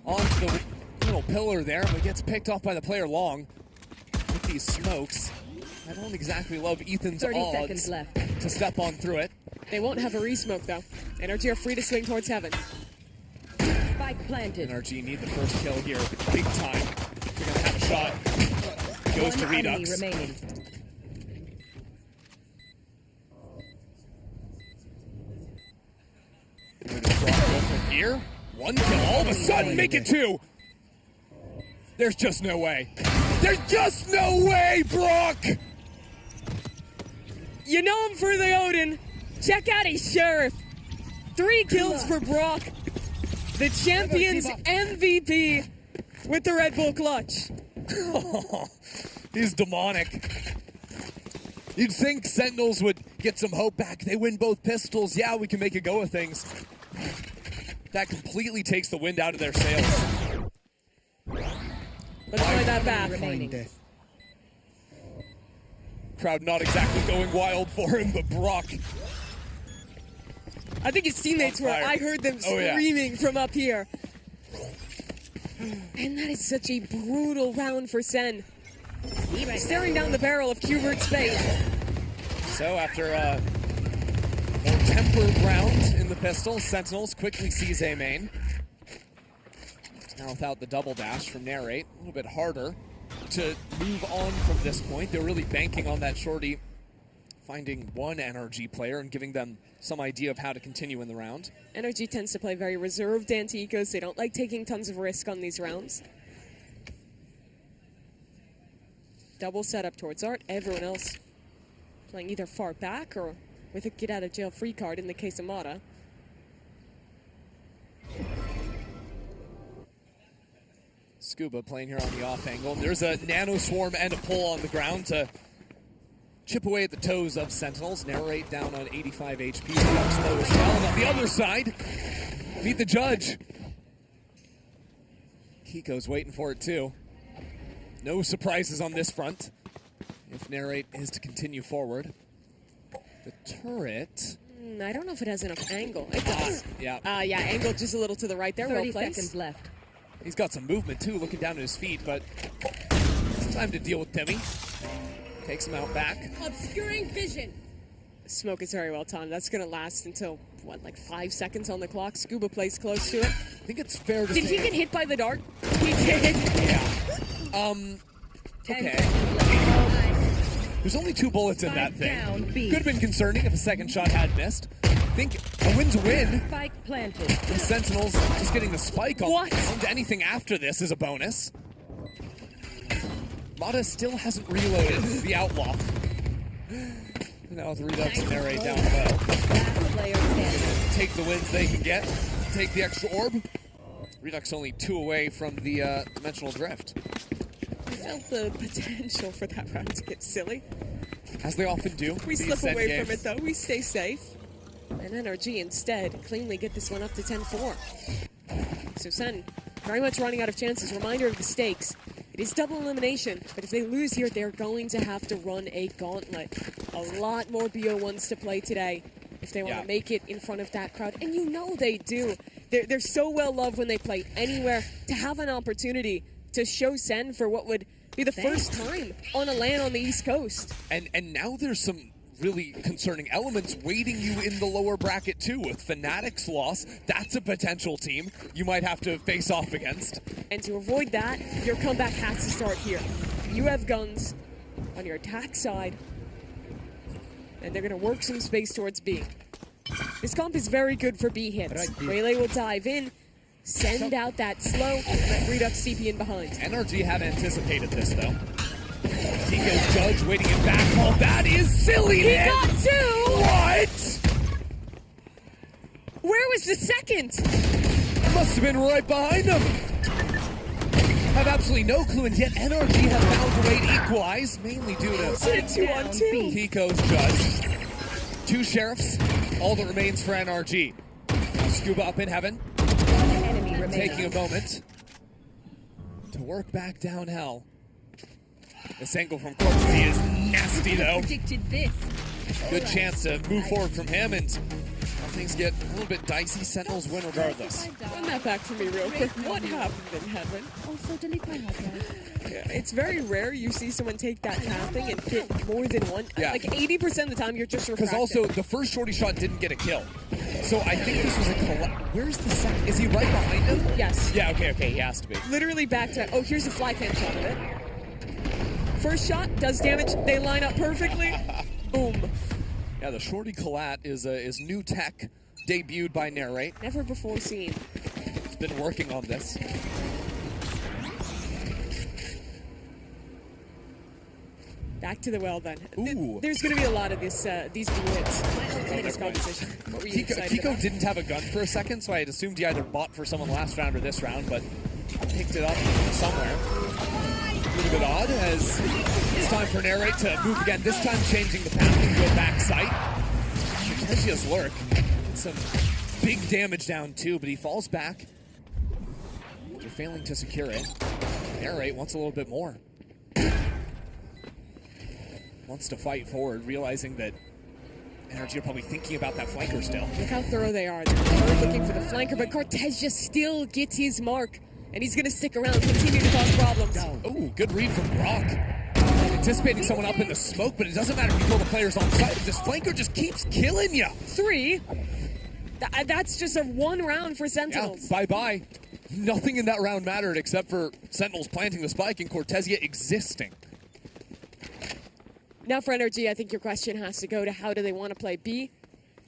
onto the little pillar there, but gets picked off by the player long with these smokes. I don't exactly love Ethan's 30 odds seconds left to step on through it. They won't have a re-smoke, though. NRG are free to swing towards heaven. Spike planted. NRG need the first kill here, big time. They're gonna have a shot. Goes to Redux. Remaining. They're gonna drop it from here. 1 kill, all of a sudden make it 2. There's just no way. There's just no way, Brock! You know him for the Odin. Check out his Sheriff. 3 kills for Brock. The champion's MVP with the Red Bull clutch. He's demonic. You'd think Sentinels would get some hope back. They win both pistols. Yeah, we can make a go of things. That completely takes the wind out of their sails. Let's play that back. Crowd not exactly going wild for him, but Brock. I think his teammates were. I heard them screaming from up here. And that is such a brutal round for Sen. Staring down the barrel of Q*bert's face. So after a more tempered round in the pistol, Sentinels quickly seize A main. Now without the double dash from Narrate, a little bit harder to move on from this point. They're really banking on that shorty finding one NRG player and giving them some idea of how to continue in the round. NRG tends to play very reserved anti-ecos. They don't like taking tons of risk on these rounds. Double setup towards Art. Everyone else playing either far back or with a get-out-of-jail-free card in the case of Mata. Scuba playing here on the off angle. There's a nano swarm and a pull on the ground to chip away at the toes of Sentinels. Narrate down on 85 HP. Redux low as well. And on the other side, meet the judge. Kiko's waiting for it too. No surprises on this front if Narrate is to continue forward. The turret. I don't know if it has enough angle. It does. Yeah. Yeah, angle just a little to the right there. 30 well placed. seconds left. He's got some movement too, looking down at his feet, but it's time to deal with Demi. Takes him out back. Obscuring vision. Smoke is very well timed. That's going to last until, what, like 5 seconds on the clock? Scuba plays close to it. I think it's fair to say. Did he get hit by the dart? He did. Yeah. Okay. There's only 2 bullets in that thing. Could have been concerning if a second shot had missed. I think a win's a win. Spike planted. The Sentinels just getting the spike on What? anything after this is a bonus. Mata still hasn't reloaded the Outlaw. Now with Redux and Narrate down low. Last player standing. Take the wins they can get. Take the extra orb. Redux only 2 away from the Dimensional Drift. I felt the potential for that round to get silly. As they often do. We these slip away games. from it though. We stay safe. And NRG instead cleanly get this one up to 10-4. So Sen very much running out of chances. Reminder of the stakes. It is double elimination, but if they lose here, they're going to have to run a gauntlet. A lot more BO1s to play today if they want to make it in front of that crowd. And you know they do. They're so well loved when they play anywhere. To have an opportunity to show Sen for what would be the first time on a LAN on the East Coast. And now there's some really concerning elements waiting you in the lower bracket too. With FNATIC's loss, that's a potential team you might have to face off against. And to avoid that, your comeback has to start here. You have guns on your attack side, and they're going to work some space towards B. This comp is very good for B hits. Relay will dive in, send out that slow, and let Redux CP in behind. NRG had anticipated this though. Tico's judge waiting in back. Oh, that is silly, He man. got 2! What? Where was the second? Must have been right behind him. Have absolutely no clue, and yet NRG have found a way to equalize, mainly due to It's a 2-on-2. Tico's judge. 2 sheriffs, all that remains for NRG. Now Scuba up in heaven, Enemy taking a moment to work back down hell. This angle from Corpsey is nasty though. Predicted this. Good chance to move forward from him, and things get a little bit dicey. Sentinels win regardless. Run that back for me real quick. What happened in heaven? Also delete my hard drive. Yeah, it's very rare you see someone take that tapping and hit more than one. Yeah. Like 80% of the time, you're just Because refracting. also, the first shorty shot didn't get a kill. So I think this was a Where's the second? Is he right behind him? Yes. Yeah, okay, he has to be. Literally back to, oh, here's a fly cam shot of it. First shot does damage. They line up perfectly. Boom. Yeah, the shorty collat is new tech, debuted by Narrate. Never before seen. He's been working on this. Back to the well then. Ooh. There's going to be a lot of this, these blue hits in this competition. What were you excited Kiko about? didn't have a gun for a second, so I had assumed he either bought for someone last round or this round, but picked it up somewhere. A little bit odd as it's time for Narrate to move again, this time changing the pathing to a back sight. Cortezia's lurk. Some big damage down too, but he falls back. They're failing to secure it. Narrate wants a little bit more. Wants to fight forward, realizing that NRG are probably thinking about that flanker still. Look how thorough they are. They're looking for the flanker, but Cortezia still gets his mark. And he's going to stick around, continue to cause problems. Ooh, good read from Brock. Anticipating someone up in the smoke, but it doesn't matter if you pull the players on site. This flanker just keeps killing you. 3. That's just a 1 round for Sentinels. Yeah, bye-bye. nothing in that round mattered except for Sentinels planting the spike and Cortezia existing. Now for NRG, I think your question has to go to how do they want to play B?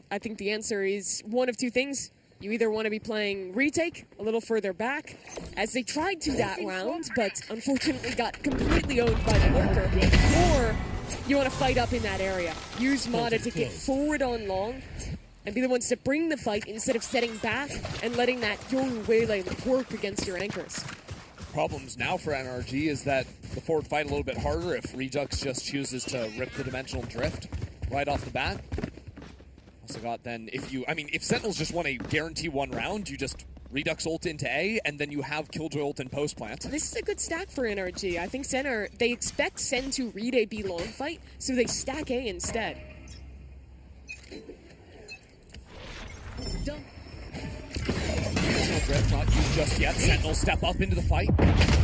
I think the answer is one of two things. You either want to be playing retake a little further back, as they tried to that round, but unfortunately got completely owned by the lurker, or you want to fight up in that area. Use Mada to get forward on long, and be the ones to bring the fight instead of setting back and letting that Yoru Waylay work against your anchors. Problems now for NRG is that the forward fight a little bit harder if Redux just chooses to rip the dimensional drift right off the bat. Also got then, if Sentinels just want to guarantee one round, you just Redux ult into A, and then you have Killjoy ult in post plant. This is a good stack for NRG. I think they expect Sen to read a B long fight, so they stack A instead. Done. Drift not used just yet. Sentinels step up into the fight.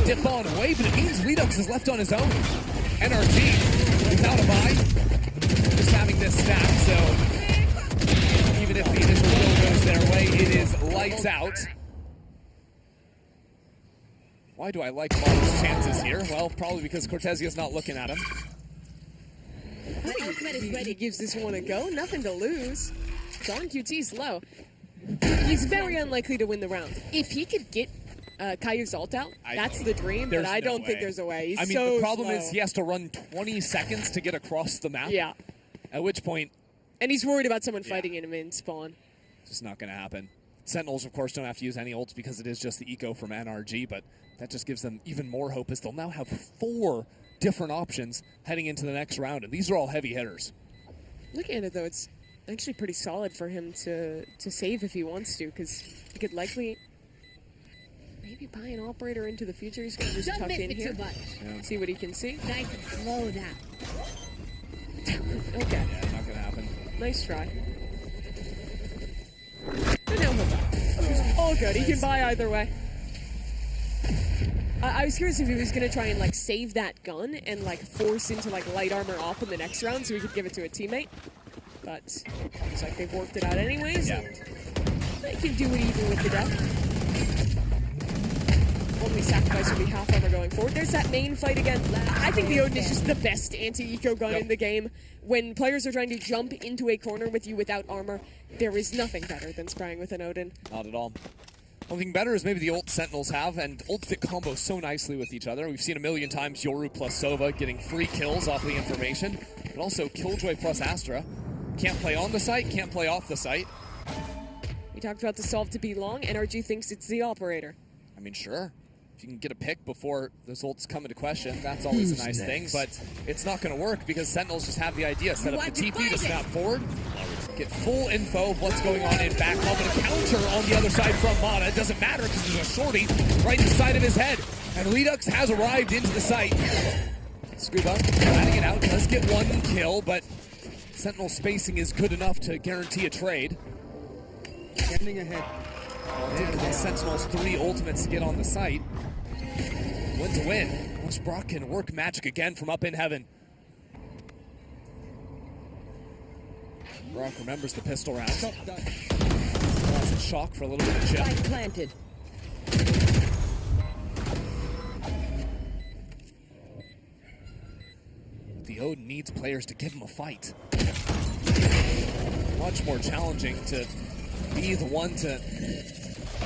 Dip on away, but it means Redux is left on his own. NRG without a buy. Just having this stack, so even if the initial kill goes their way, it is lights out. Why do I like Mada's chances here? Well, probably because Cortezia's not looking at him. He gives this one a go. Nothing to lose. John QT's low. He's very unlikely to win the round. If he could get Kayu's ult out, that's the dream, but I don't think there's a way. He's the problem slow. is he has to run 20 seconds to get across the map. Yeah. At which point... And he's worried about someone fighting him in spawn. It's just not going to happen. Sentinels, of course, don't have to use any ults because it is just the eco from NRG, but that just gives them even more hope as they'll now have 4 different options heading into the next round, and these are all heavy hitters. Looking at it, though, it's actually pretty solid for him to save if he wants to, because he could likely maybe buy an operator into the future. He's going to just tuck in here, see what he can see. Nice and slow that. Okay. Yeah, not going to happen. Nice try. But now he'll buy. All good. He can buy either way. I was curious if he was going to try and like save that gun and like force into like light armor op in the next round so he could give it to a teammate. But looks like they've worked it out anyways, and they can do it even with the death. Only sacrifice will be half armor going forward. There's that main fight again. I think the Odin is just the best anti-eco gun in the game. When players are trying to jump into a corner with you without armor, there is nothing better than spraying with an Odin. Not at all. One thing better is maybe the ult Sentinels have, and ult fit combo so nicely with each other. We've seen a million times Yoru plus Sova getting free kills off the information, but also Killjoy plus Astra. Can't play on the site, can't play off the site. We talked about the solve to be long. NRG thinks it's the operator. I mean, sure. If you can get a pick before those ults come into question, that's always a nice thing, but it's not going to work because Sentinels just have the idea. Set up the TP to snap forward, get full info of what's going on in back, but a counter on the other side from Mada. It doesn't matter because there's a shorty right in the side of his head, and Redux has arrived into the site. Scuba batting it out, does get one kill, but Sentinel spacing is good enough to guarantee a trade. Standing ahead. The Sentinels 3 ultimates to get on the site. Win to win. Watch Brock can work magic again from up in heaven. Brock remembers the pistol round. Lots of shock for a little bit of chip. Spike planted. The Odin needs players to give him a fight. Much more challenging to be the one to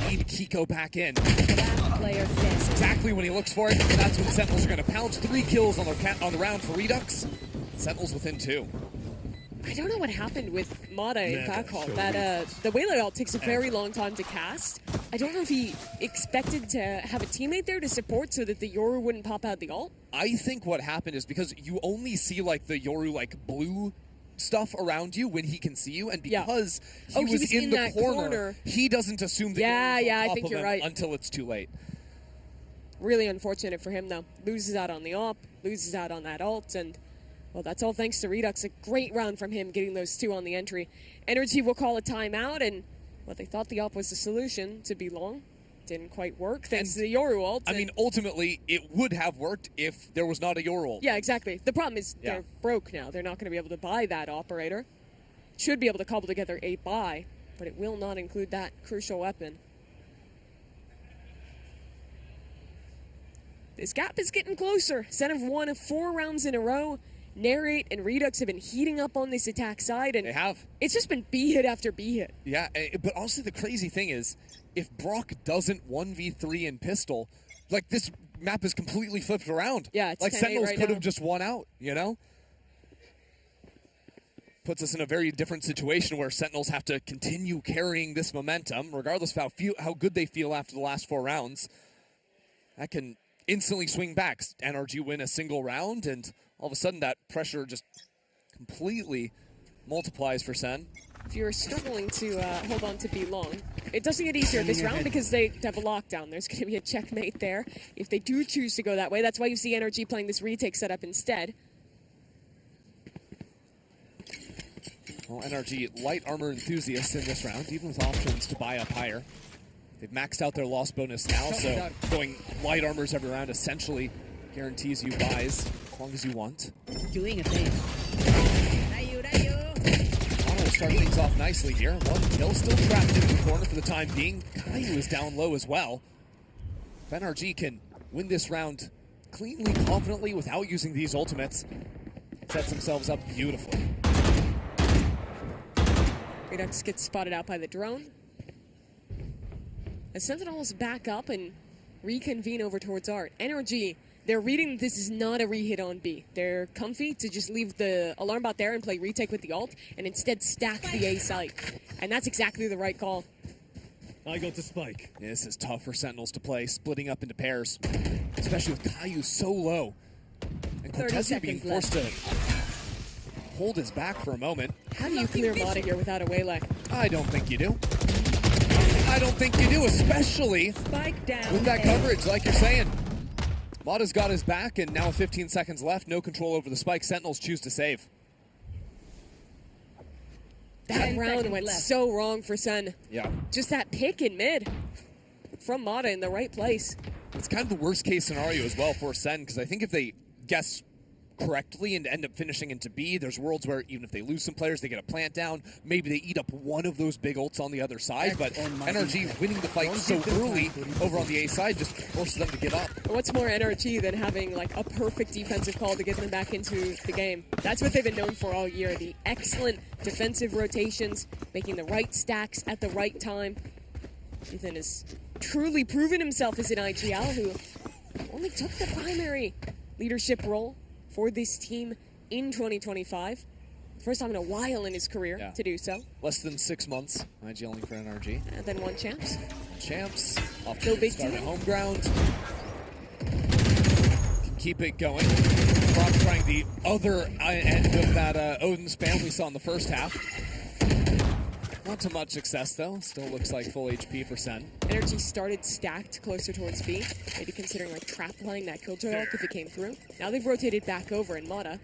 lead Kiko back in. That's exactly when he looks for it. That's when Sentinels are going to pounce. 3 kills on the round for Redux. Sentinels within 2. I don't know what happened with Mada in backhaul. That the Waylay ult takes a very long time to cast. I don't know if he expected to have a teammate there to support so that the Yoru wouldn't pop out the ult. I think what happened is because you only see like the Yoru like blue stuff around you when he can see you, and because he was in the corner, he doesn't assume that you're on top I think of you're him right. until it's too late. Really unfortunate for him though. Loses out on the op, loses out on that ult, and well, that's all thanks to Redux. A great round from him getting those 2 on the entry. NRG will call a timeout, and well, they thought the op was the solution to be long. Didn't quite work thanks to the Yoru ult. I mean, ultimately, it would have worked if there was not a Yoru ult. Yeah, exactly. The problem is they're broke now. They're not going to be able to buy that operator. Should be able to cobble together a buy, but it will not include that crucial weapon. This gap is getting closer. Sen have won 4 rounds in a row. Narrate and Redux have been heating up on this attack side, and they have. It's just been B hit after B hit. Yeah, but honestly, the crazy thing is, if Brock doesn't 1v3 in pistol, like this map is completely flipped around. Yeah, it's like 10-8 Sentinels right could have now. just won out. You know, puts us in a very different situation where Sentinels have to continue carrying this momentum, regardless of how good they feel after the last 4 rounds. That can instantly swing back. NRG win a single round, and all of a sudden that pressure just completely multiplies for Sen. If you're struggling to hold on to B long, it doesn't get easier this round because they have a lockdown. There's going to be a checkmate there if they do choose to go that way. That's why you see NRG playing this retake setup instead. Well, NRG light armor enthusiasts in this round, even with options to buy up higher. They've maxed out their loss bonus now, so going light armors every round essentially guarantees you buys as long as you want. Doing a thing. Mono will start things off nicely here. 1 kill, still trapped in the corner for the time being. Caillou is down low as well. If NRG can win this round cleanly, confidently, without using these ultimates, sets themselves up beautifully. Redux gets spotted out by the drone. As Sentinels back up and reconvene over towards Art. NRG, they're reading this is not a re-hit on B. They're comfy to just leave the alarm bot there and play retake with the ult, and instead stack the A site. And that's exactly the right call. I got the spike. This is tough for Sentinels to play, splitting up into pairs, especially with Caillou so low. And 30 Cortezia being seconds forced to hold his back for a moment. How do you clear Mata here without a waylay? I don't think you do. I don't think you do, especially Spike down. with that coverage, like you're saying. Mata's got his back, and now with 15 seconds left, no control over the spike. Sentinels choose to save. That 10 round seconds went left. so wrong for Sen. Yeah. Just that pick in mid from Mata in the right place. It's kind of the worst case scenario as well for Sen, because I think if they guess correctly and end up finishing into B, there's worlds where even if they lose some players, they get a plant down. Maybe they eat up one of those big ults on the other side, but NRG winning the fight so early over on the A side just forces them to give up. What's more NRG than having like a perfect defensive call to get them back into the game? That's what they've been known for all year. The excellent defensive rotations, making the right stacks at the right time. Ethan has truly proven himself as an IGL who only took the primary leadership role for this team in 2025. First time in a while in his career to do so. Less than 6 months, IGLing for NRG. And then 1 champs. Champs, off No to big start deal. at home ground. Can keep it going. Brock trying the other end of that Odin spam we saw in the first half. Not too much success though. Still looks like full HP for Sen. NRG started stacked closer towards B, maybe considering like trap playing that Killjoy ult if it came through. Now they've rotated back over, and Mata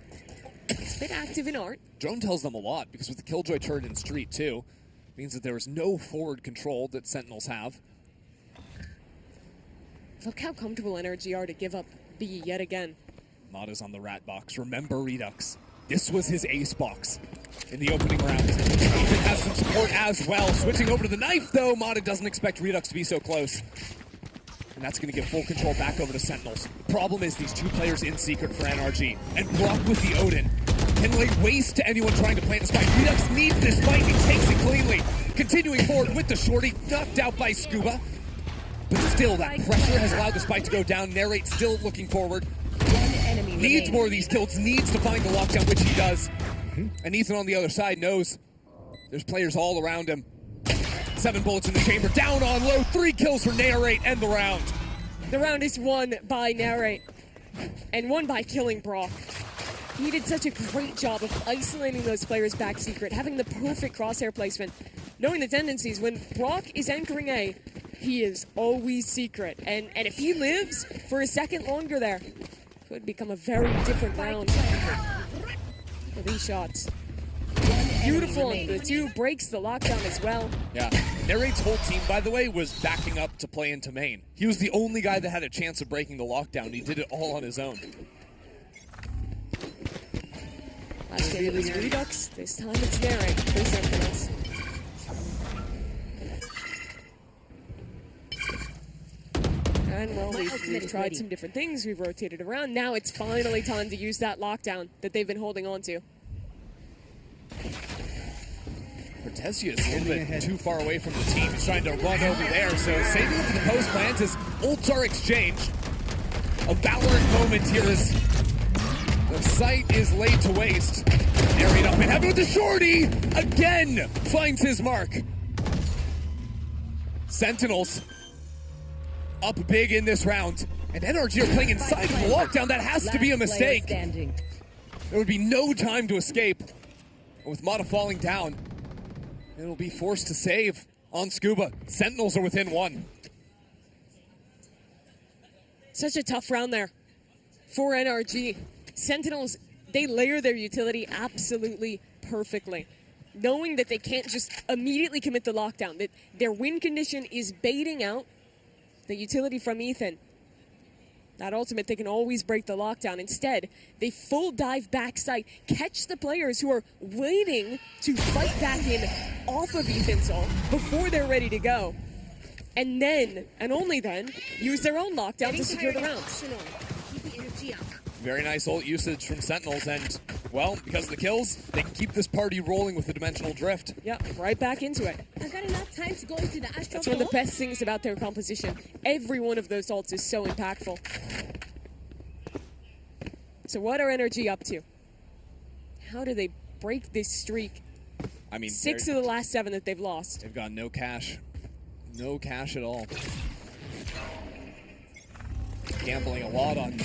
is a bit active in Art. Drone tells them a lot, because with the Killjoy turret in Street too, means that there is no forward control that Sentinels have. Look how comfortable NRG are to give up B yet again. Mata's on the rat box. Remember Redux. This was his ace box in the opening round. Ethan has some support as well. Switching over to the knife, though. Mata doesn't expect Redux to be so close. And that's going to give full control back over to Sentinels. Problem is these 2 players in secret for NRG. And Brock with the Odin can lay waste to anyone trying to plant a spike. Redux needs this fight. He takes it cleanly. Continuing forward with the shorty. Knocked out by Scuba. But still, that pressure has allowed the spike to go down. Narrate still looking forward. Needs more of these kills, needs to find the lockdown, which he does. And Ethan on the other side knows there's players all around him. 7 bullets in the chamber, down on low, 3 kills for Narrate, end the round. The round is won by Narrate, and won by killing Brock. He did such a great job of isolating those players back secret, having the perfect crosshair placement, knowing the tendencies. When Brock is anchoring A, he is always secret. And if he lives for a second longer there, could become a very different round for these shots. Beautiful, and the 2 breaks the lockdown as well. Yeah, Narrate's whole team, by the way, was backing up to play into main. He was the only guy that had a chance of breaking the lockdown. He did it all on his own. Last game it was Redux, this time it's Narrate for Sentinels. And well, we've tried some different things. We've rotated around. Now it's finally time to use that lockdown that they've been holding on to. Cortezia is a little bit too far away from the team. He's trying to run over there, so saving up for the post plant as ults are exchanged. A Valorant moment here as the site is laid to waste. Narrate up and heavy with the shorty! Again finds his mark. Sentinels up big in this round. And NRG are playing inside of the lockdown. That has to be a mistake. There would be no time to escape. With Mata falling down, it'll be forced to save on Scuba. Sentinels are within one. Such a tough round there for NRG. Sentinels, they layer their utility absolutely perfectly, knowing that they can't just immediately commit the lockdown, that their win condition is baiting out the utility from Ethan. That ultimate, they can always break the lockdown. Instead, they full dive backside, catch the players who are waiting to fight back in off of Ethan's ult before they're ready to go. And then, and only then, use their own lockdown to secure the round. Very nice ult usage from Sentinels, and, well, because of the kills, they can keep this party rolling with the dimensional drift. Yep, right back into it. I've got enough time to go into the astral. That's one of the best things about their composition. Every one of those ults is so impactful. So what are NRG up to? How do they break this streak? I mean, 6 of the last 7 that they've lost. They've got no cash. No cash at all. Gambling a lot on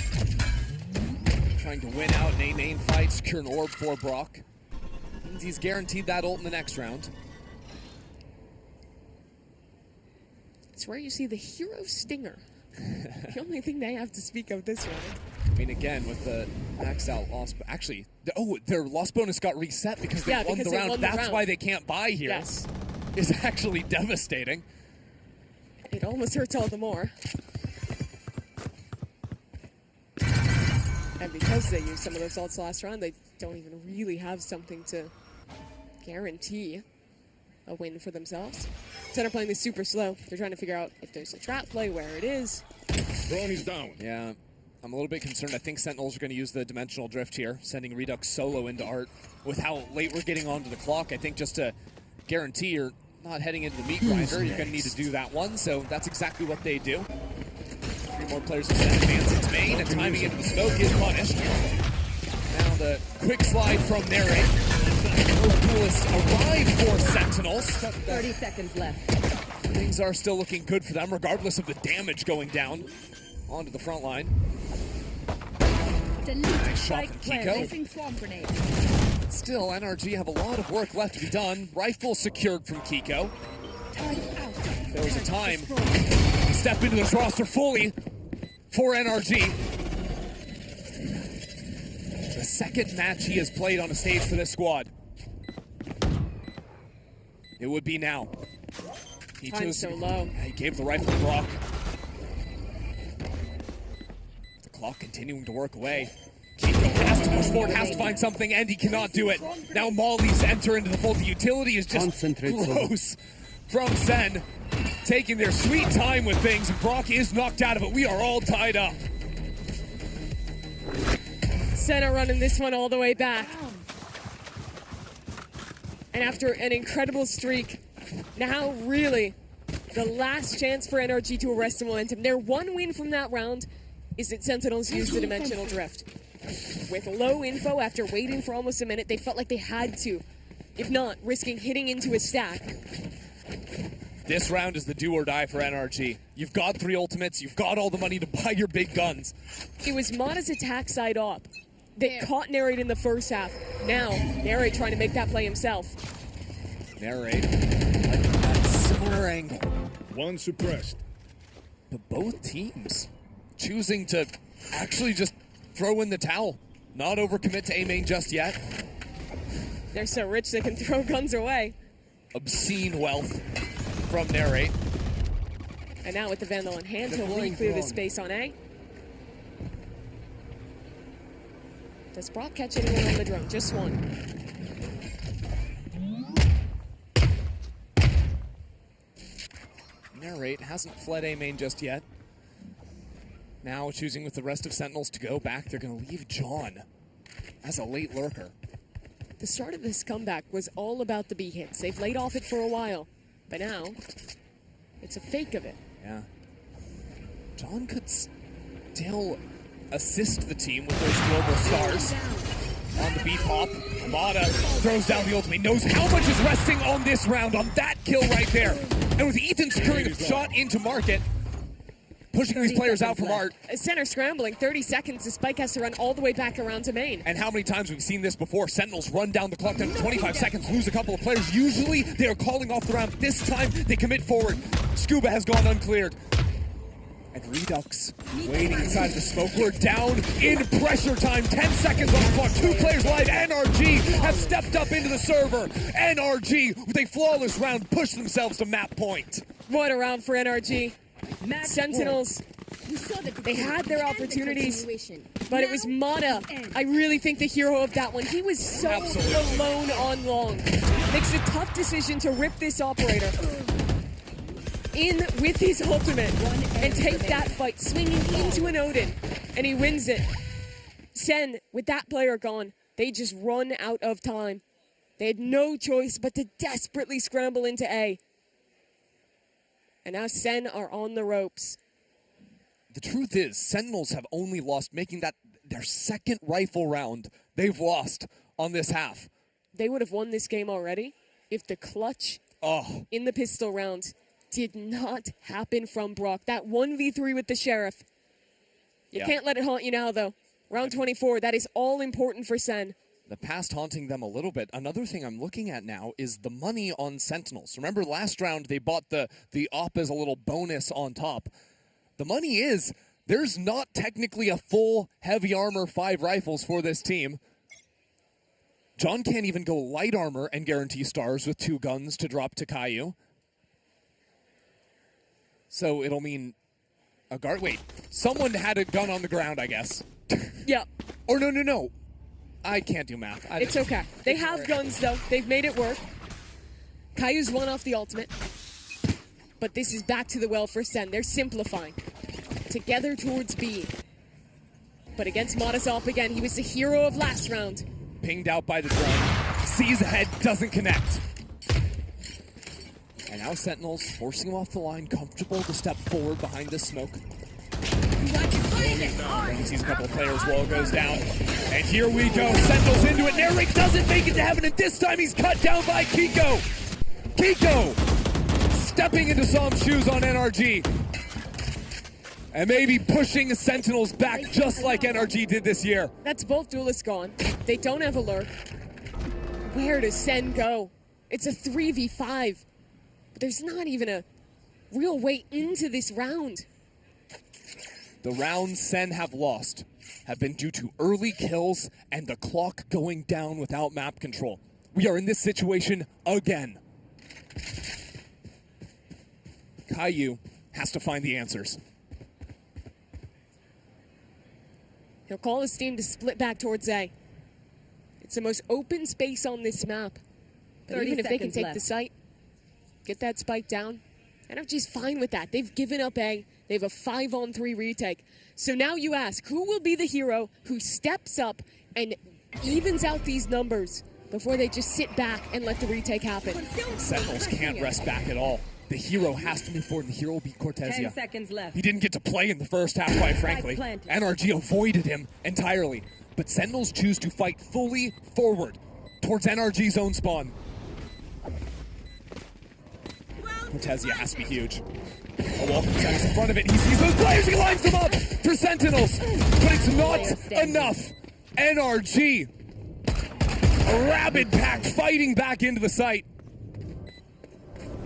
trying to win out an A-main fight, secure an orb for Brock. Means he's guaranteed that ult in the next round. It's where you see the hero stinger. The only thing they have to speak of this round. I mean, again, with the maxed out loss, actually, their loss bonus got reset because they won the round. That's why they can't buy here. Yes. It's actually devastating. It almost hurts all the more. And because they used some of those ults last round, they don't even really have something to guarantee a win for themselves. Instead of playing this super slow, they're trying to figure out if there's a trap play, where it is. Drone is down. Yeah, I'm a little bit concerned. I think Sentinels are going to use the dimensional drift here, sending Redux solo into Art. With how late we're getting onto the clock, I think just to guarantee you're not heading into the meat grinder, you're going to need to do that one. So that's exactly what they do. 3 more players have sent advance into main, and timing into the smoke is punished. Now the quick slide from Narrate. Duelist arrived for Sentinels. 30 seconds left. Things are still looking good for them, regardless of the damage going down onto the front line. Nice shot from Kiko. Still, NRG have a lot of work left to be done. Rifle secured from Kiko. There was a time to step into this roster fully for NRG. The second match he has played on a stage for this squad. It would be now. He chose so low. He gave the rifle to Brock. The clock continuing to work away. Kiko has to push forward, has to find something, and he cannot do it. Now Molly's enter into the fold. The utility is just close from Sen. Taking their sweet time with things. Brock is knocked out of it. We are all tied up. Sen are running this one all the way back. And after an incredible streak, now really the last chance for NRG to arrest the momentum. Their one win from that round is that Sentinels used the dimensional drift. With low info, after waiting for almost a minute, they felt like they had to. If not, risking hitting into a stack. This round is the do or die for NRG. You've got 3 ultimates, you've got all the money to buy your big guns. It was Mata's attack side op that caught Narrate in the first half. Now, Narrate trying to make that play himself. Narrate at that similar angle. One suppressed. But both teams choosing to actually just throw in the towel. Not overcommit to A-main just yet. They're so rich they can throw guns away. Obscene wealth from Narrate. And now with the Vandal in hand, he'll re-clear the space on A. Does Brock catch anyone on the drone? Just one. Narrate hasn't fled A-main just yet. Now choosing with the rest of Sentinels to go back. They're going to leave John as a late lurker. The start of this comeback was all about the B hits. They've laid off it for a while, but now it's a fake of it. Yeah. John could still assist the team with those global stars. On the beat hop, Amada throws down the ultimate. Knows how much is resting on this round on that kill right there. And with Ethan securing a shot into market, pushing these players out from Art. Center scrambling, 30 seconds. The spike has to run all the way back around to main. And how many times we've seen this before? Sentinels run down the clock down to 25 seconds, lose a couple of players. Usually they are calling off the round. This time they commit forward. Scuba has gone uncleared. And Redux waiting inside of the smoke. We're down in pressure time. 10 seconds on the clock. 2 players live. NRG have stepped up into the server. NRG, with a flawless round, push themselves to map point. What a round for NRG. Sentinels, they had their opportunities, but it was Mata. I really think the hero of that one. He was so alone on long. Makes a tough decision to rip this operator in with his ultimate and take that fight, swinging into an Odin, and he wins it. Sen, with that player gone, they just run out of time. They had no choice but to desperately scramble into A. And now Sen are on the ropes. The truth is, Sentinels have only lost, making that their second rifle round they've lost on this half. They would have won this game already if the clutch in the pistol round did not happen from Brock. That 1v3 with the Sheriff. You can't let it haunt you now, though. Round 24, that is all important for Sen. The past haunting them a little bit. Another thing I'm looking at now is the money on Sentinels. Remember last round they bought the op as a little bonus on top. The money is, there's not technically a full heavy armor 5 rifles for this team. John can't even go light armor and guarantee stars with 2 guns to drop to Caillou. So it'll mean a guard. Wait, someone had a gun on the ground, I guess. Yeah. Or no. I can't do math. It's okay. They have guns, though. They've made it work. Caillou's won off the ultimate. But this is back to the well for Sen. They're simplifying. Together towards B. But against Mata's again, he was the hero of last round. Pinged out by the drone. Sees ahead, doesn't connect. And now Sentinels forcing him off the line, comfortable to step forward behind this smoke. He sees a couple of players, wall goes down. And here we go, Sentinels into it. Narrate doesn't make it to heaven, and this time he's cut down by Kiko. Kiko stepping into some shoes on NRG. And maybe pushing Sentinels back just like NRG did this year. That's both duelists gone. They don't have a lurk. Where does Sen go? It's a 3v5. But there's not even a real way into this round. The rounds Sen have lost have been due to early kills and the clock going down without map control. We are in this situation again. Caillou has to find the answers. He'll call his team to split back towards A. It's the most open space on this map. But even if they can take the site, get that spike down, NRG's fine with that. They've given up A. They have a 5-on-3 retake. So now you ask, who will be the hero who steps up and evens out these numbers before they just sit back and let the retake happen? Sentinels can't rest back at all. The hero has to move forward, and the hero will beat Cortezia. 10 seconds left. He didn't get to play in the first half, quite frankly. NRG avoided him entirely. But Sentinels choose to fight fully forward towards NRG's own spawn. Cortezia has to be huge. A welcome set in front of it. He sees those players. He lines them up for Sentinels. But it's not enough. NRG. A rabid pack fighting back into the site.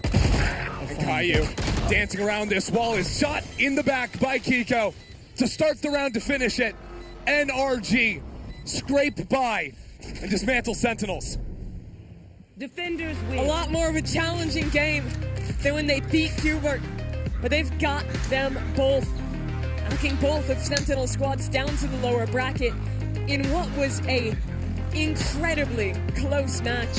And Caillou dancing around this wall is shot in the back by Kiko to start the round to finish it. NRG scrape by and dismantle Sentinels. Defenders win. A lot more of a challenging game than when they beat Hubert. But they've got them both. Knocking both of Sentinel squads down to the lower bracket in what was a incredibly close match.